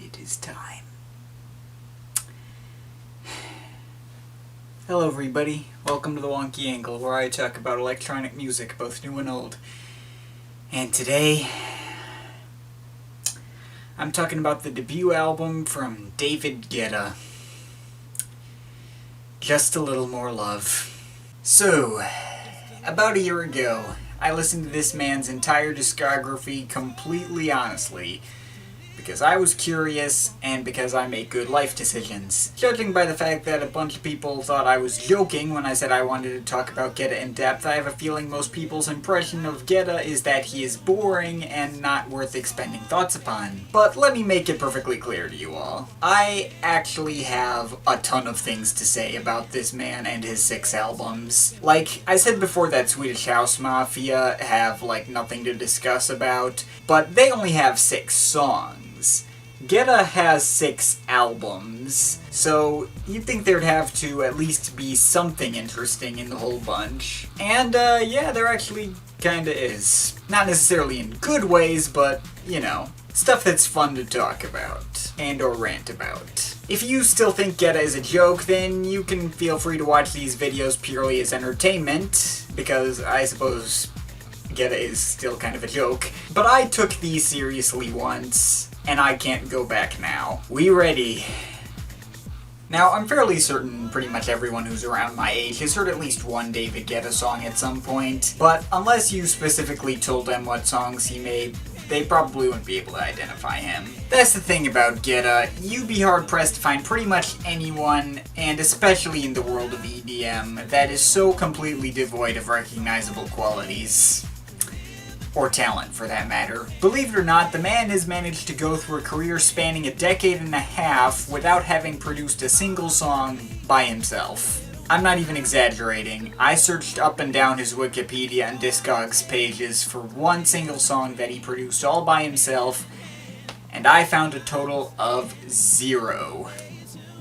It is time. Hello everybody, welcome to the Wonky Angle, where I talk about electronic music, both new and old. And today, I'm talking about the debut album from David Guetta. Just a Little More Love. So, about a year ago, I listened to this man's entire discography completely honestly, because I was curious, and because I make good life decisions. Judging by the fact that a bunch of people thought I was joking when I said I wanted to talk about Guetta in depth, I have a feeling most people's impression of Guetta is that he is boring and not worth expending thoughts upon. But let me make it perfectly clear to you all. I actually have a ton of things to say about this man and his 6 albums. Like, I said before that Swedish House Mafia have, nothing to discuss about, but they only have 6 songs. Guetta has 6 albums, so you'd think there'd have to at least be something interesting in the whole bunch. And, yeah, there actually kinda is. Not necessarily in good ways, but, stuff that's fun to talk about, and or rant about. If you still think Guetta is a joke, then you can feel free to watch these videos purely as entertainment, because I suppose Guetta is still kind of a joke. But I took these seriously once, and I can't go back now. We ready? Now, I'm fairly certain pretty much everyone who's around my age has heard at least one David Guetta song at some point, but unless you specifically told them what songs he made, they probably wouldn't be able to identify him. That's the thing about Guetta, you'd be hard-pressed to find pretty much anyone, and especially in the world of EDM, that is so completely devoid of recognizable qualities. Or talent, for that matter. Believe it or not, the man has managed to go through a career spanning a decade and a half without having produced a single song by himself. I'm not even exaggerating. I searched up and down his Wikipedia and Discogs pages for one single song that he produced all by himself, and I found a total of 0.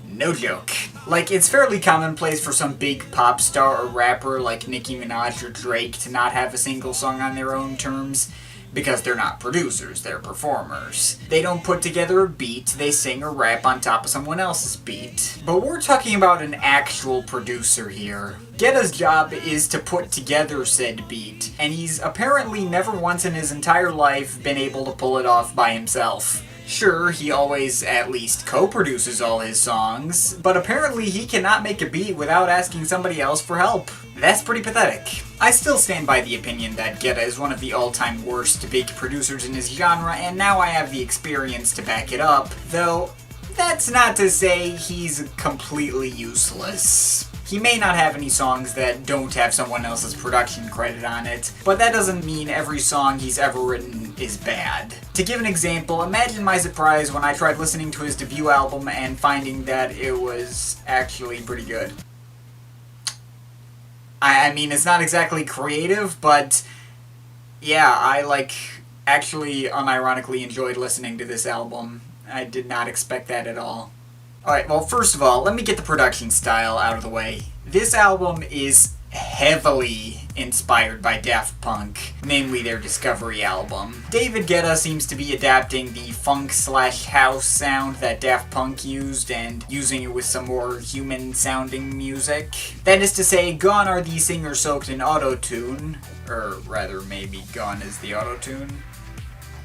No joke. It's fairly commonplace for some big pop star or rapper like Nicki Minaj or Drake to not have a single song on their own terms, because they're not producers, they're performers. They don't put together a beat, they sing or rap on top of someone else's beat. But we're talking about an actual producer here. Guetta's job is to put together said beat, and he's apparently never once in his entire life been able to pull it off by himself. Sure, he always at least co-produces all his songs, but apparently he cannot make a beat without asking somebody else for help. That's pretty pathetic. I still stand by the opinion that Guetta is one of the all-time worst big producers in his genre, and now I have the experience to back it up, though that's not to say he's completely useless. He may not have any songs that don't have someone else's production credit on it, but that doesn't mean every song he's ever written is bad. To give an example, imagine my surprise when I tried listening to his debut album and finding that it was actually pretty good. I mean, it's not exactly creative, but yeah, I actually unironically enjoyed listening to this album. I did not expect that at all. Alright, well, first of all, let me get the production style out of the way. This album is heavily inspired by Daft Punk, namely their Discovery album. David Guetta seems to be adapting the funk/house sound that Daft Punk used and using it with some more human-sounding music. That is to say, gone are the singers soaked in auto-tune, or rather maybe gone is the auto-tune.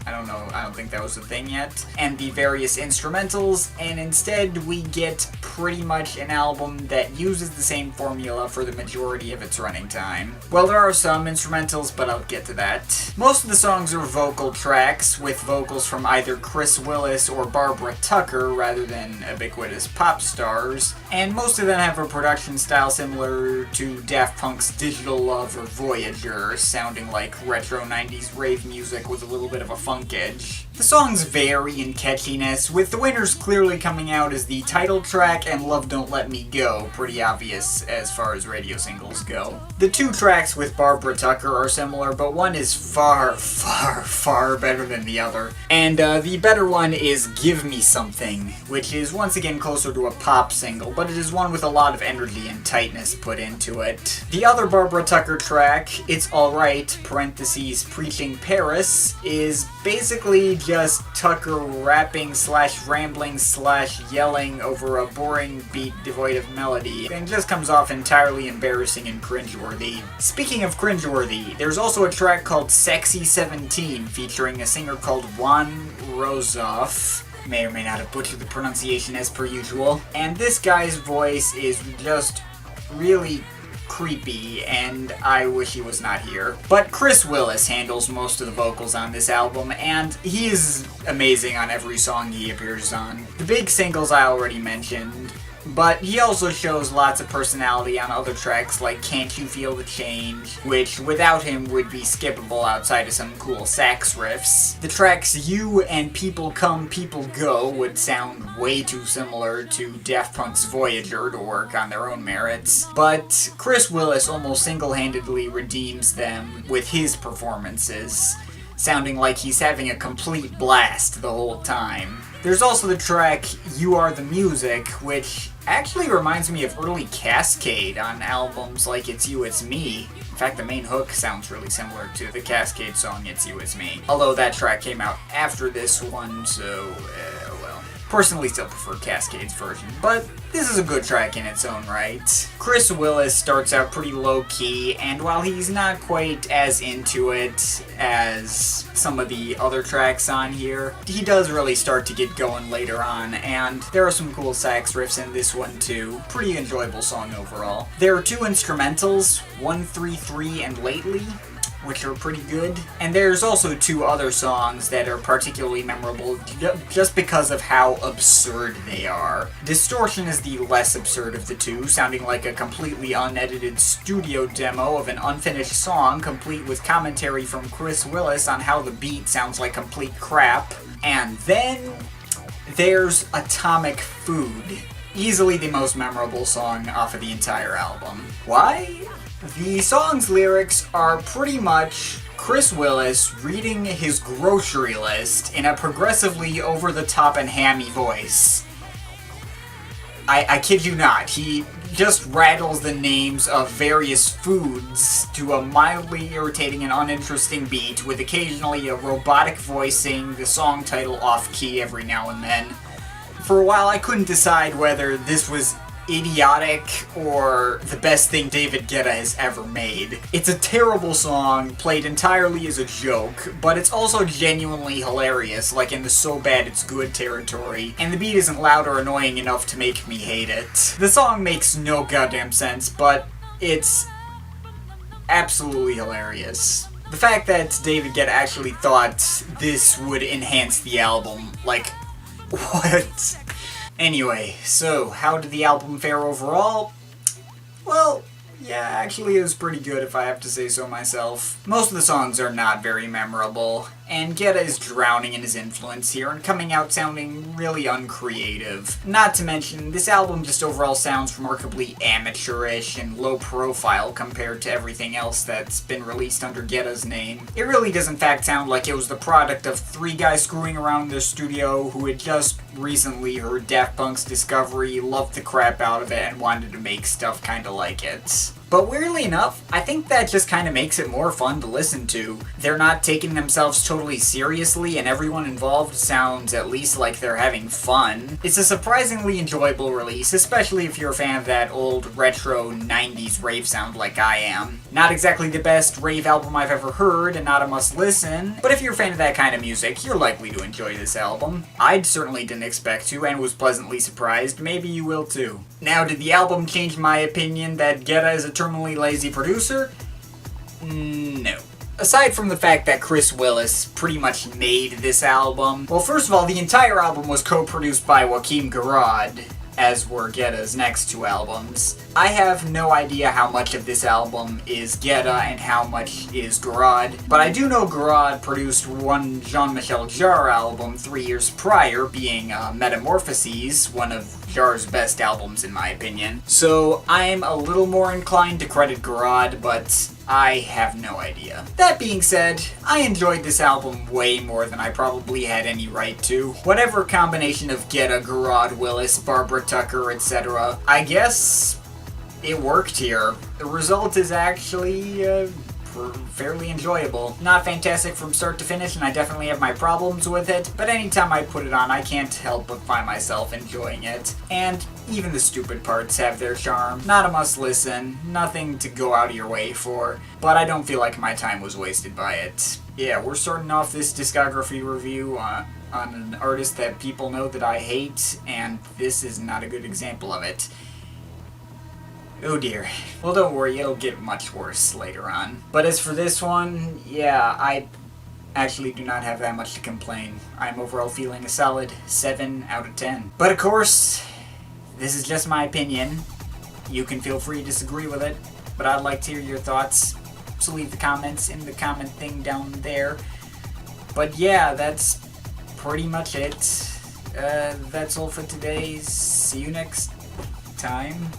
I don't know, I don't think that was a thing yet, and the various instrumentals, and instead we get pretty much an album that uses the same formula for the majority of its running time. Well, there are some instrumentals, but I'll get to that. Most of the songs are vocal tracks, with vocals from either Chris Willis or Barbara Tucker rather than ubiquitous pop stars, and most of them have a production style similar to Daft Punk's Digital Love or Voyager, sounding like retro 90s rave music with a little bit of a funk edge. The songs vary in catchiness, with the winners clearly coming out as the title track and Love Don't Let Me Go, pretty obvious as far as radio singles go. The 2 tracks with Barbara Tucker are similar, but one is far, far, far better than the other. And the better one is Give Me Something, which is once again closer to a pop single, but it is one with a lot of energy and tightness put into it. The other Barbara Tucker track, It's Alright, parentheses, Preaching Paris, is basically just Tucker rapping / rambling / yelling over a boring beat devoid of melody, and just comes off entirely embarrassing and cringeworthy. Speaking of cringeworthy, there's also a track called Sexy 17 featuring a singer called Juan Rozoff. May or may not have butchered the pronunciation as per usual. And this guy's voice is just really creepy, and I wish he was not here. But Chris Willis handles most of the vocals on this album, and he is amazing on every song he appears on. The big singles I already mentioned, but he also shows lots of personality on other tracks like Can't You Feel the Change, which without him would be skippable outside of some cool sax riffs. The tracks You and People Come, People Go would sound way too similar to Daft Punk's Voyager to work on their own merits, but Chris Willis almost single-handedly redeems them with his performances, sounding like he's having a complete blast the whole time. There's also the track You Are the Music, which actually reminds me of early Cascade on albums like It's You, It's Me. In fact, the main hook sounds really similar to the Cascade song It's You, It's Me. Although that track came out after this one, so, well. Personally still prefer Cascade's version, but this is a good track in its own right. Chris Willis starts out pretty low-key, and while he's not quite as into it as some of the other tracks on here, he does really start to get going later on, and there are some cool sax riffs in this one too. Pretty enjoyable song overall. There are two instrumentals, 133 and Lately, which are pretty good. And there's also two other songs that are particularly memorable just because of how absurd they are. Distortion is the less absurd of the two, sounding like a completely unedited studio demo of an unfinished song, complete with commentary from Chris Willis on how the beat sounds like complete crap. And then there's Atomic Food, easily the most memorable song off of the entire album. Why? The song's lyrics are pretty much Chris Willis reading his grocery list in a progressively over-the-top and hammy voice. I kid you not, he just rattles the names of various foods to a mildly irritating and uninteresting beat, with occasionally a robotic voicing the song title off-key every now and then. For a while I couldn't decide whether this was idiotic or the best thing David Guetta has ever made. It's a terrible song, played entirely as a joke, but it's also genuinely hilarious, like in the so bad it's good territory, and the beat isn't loud or annoying enough to make me hate it. The song makes no goddamn sense, but it's absolutely hilarious. The fact that David Guetta actually thought this would enhance the album, like, what? Anyway, so how did the album fare overall? Well, yeah, actually it was pretty good if I have to say so myself. Most of the songs are not very memorable, and Guetta is drowning in his influence here and coming out sounding really uncreative. Not to mention, this album just overall sounds remarkably amateurish and low profile compared to everything else that's been released under Guetta's name. It really does in fact sound like it was the product of three guys screwing around in their studio who had just recently heard Daft Punk's Discovery, loved the crap out of it, and wanted to make stuff kinda like it. But weirdly enough, I think that just kind of makes it more fun to listen to. They're not taking themselves totally seriously, and everyone involved sounds at least like they're having fun. It's a surprisingly enjoyable release, especially if you're a fan of that old retro 90s rave sound like I am. Not exactly the best rave album I've ever heard, and not a must-listen, but if you're a fan of that kind of music, you're likely to enjoy this album. I certainly didn't expect to, and was pleasantly surprised. Maybe you will too. Now, did the album change my opinion that Guetta is a terminally lazy producer? No. Aside from the fact that Chris Willis pretty much made this album, well, first of all, the entire album was co-produced by Joachim Garraud, as were Guetta's next two albums. I have no idea how much of this album is Guetta and how much is Garraud, but I do know Garraud produced one Jean-Michel Jarre album 3 years prior, being Metamorphoses, one of Jarre's best albums in my opinion. So I'm a little more inclined to credit Garraud, but I have no idea. That being said, I enjoyed this album way more than I probably had any right to. Whatever combination of Guetta, Garraud, Willis, Barbara Tucker, etc., I guess it worked here. The result is actually fairly enjoyable. Not fantastic from start to finish, and I definitely have my problems with it, but anytime I put it on, I can't help but find myself enjoying it. And even the stupid parts have their charm. Not a must listen, nothing to go out of your way for, but I don't feel like my time was wasted by it. Yeah, we're starting off this discography review on an artist that people know that I hate, and this is not a good example of it. Oh dear. Well, don't worry, it'll get much worse later on. But as for this one, yeah, I actually do not have that much to complain. I'm overall feeling a solid 7 out of 10. But of course, this is just my opinion. You can feel free to disagree with it, but I'd like to hear your thoughts. So leave the comments in the comment thing down there. But yeah, that's pretty much it. That's all for today. See you next time.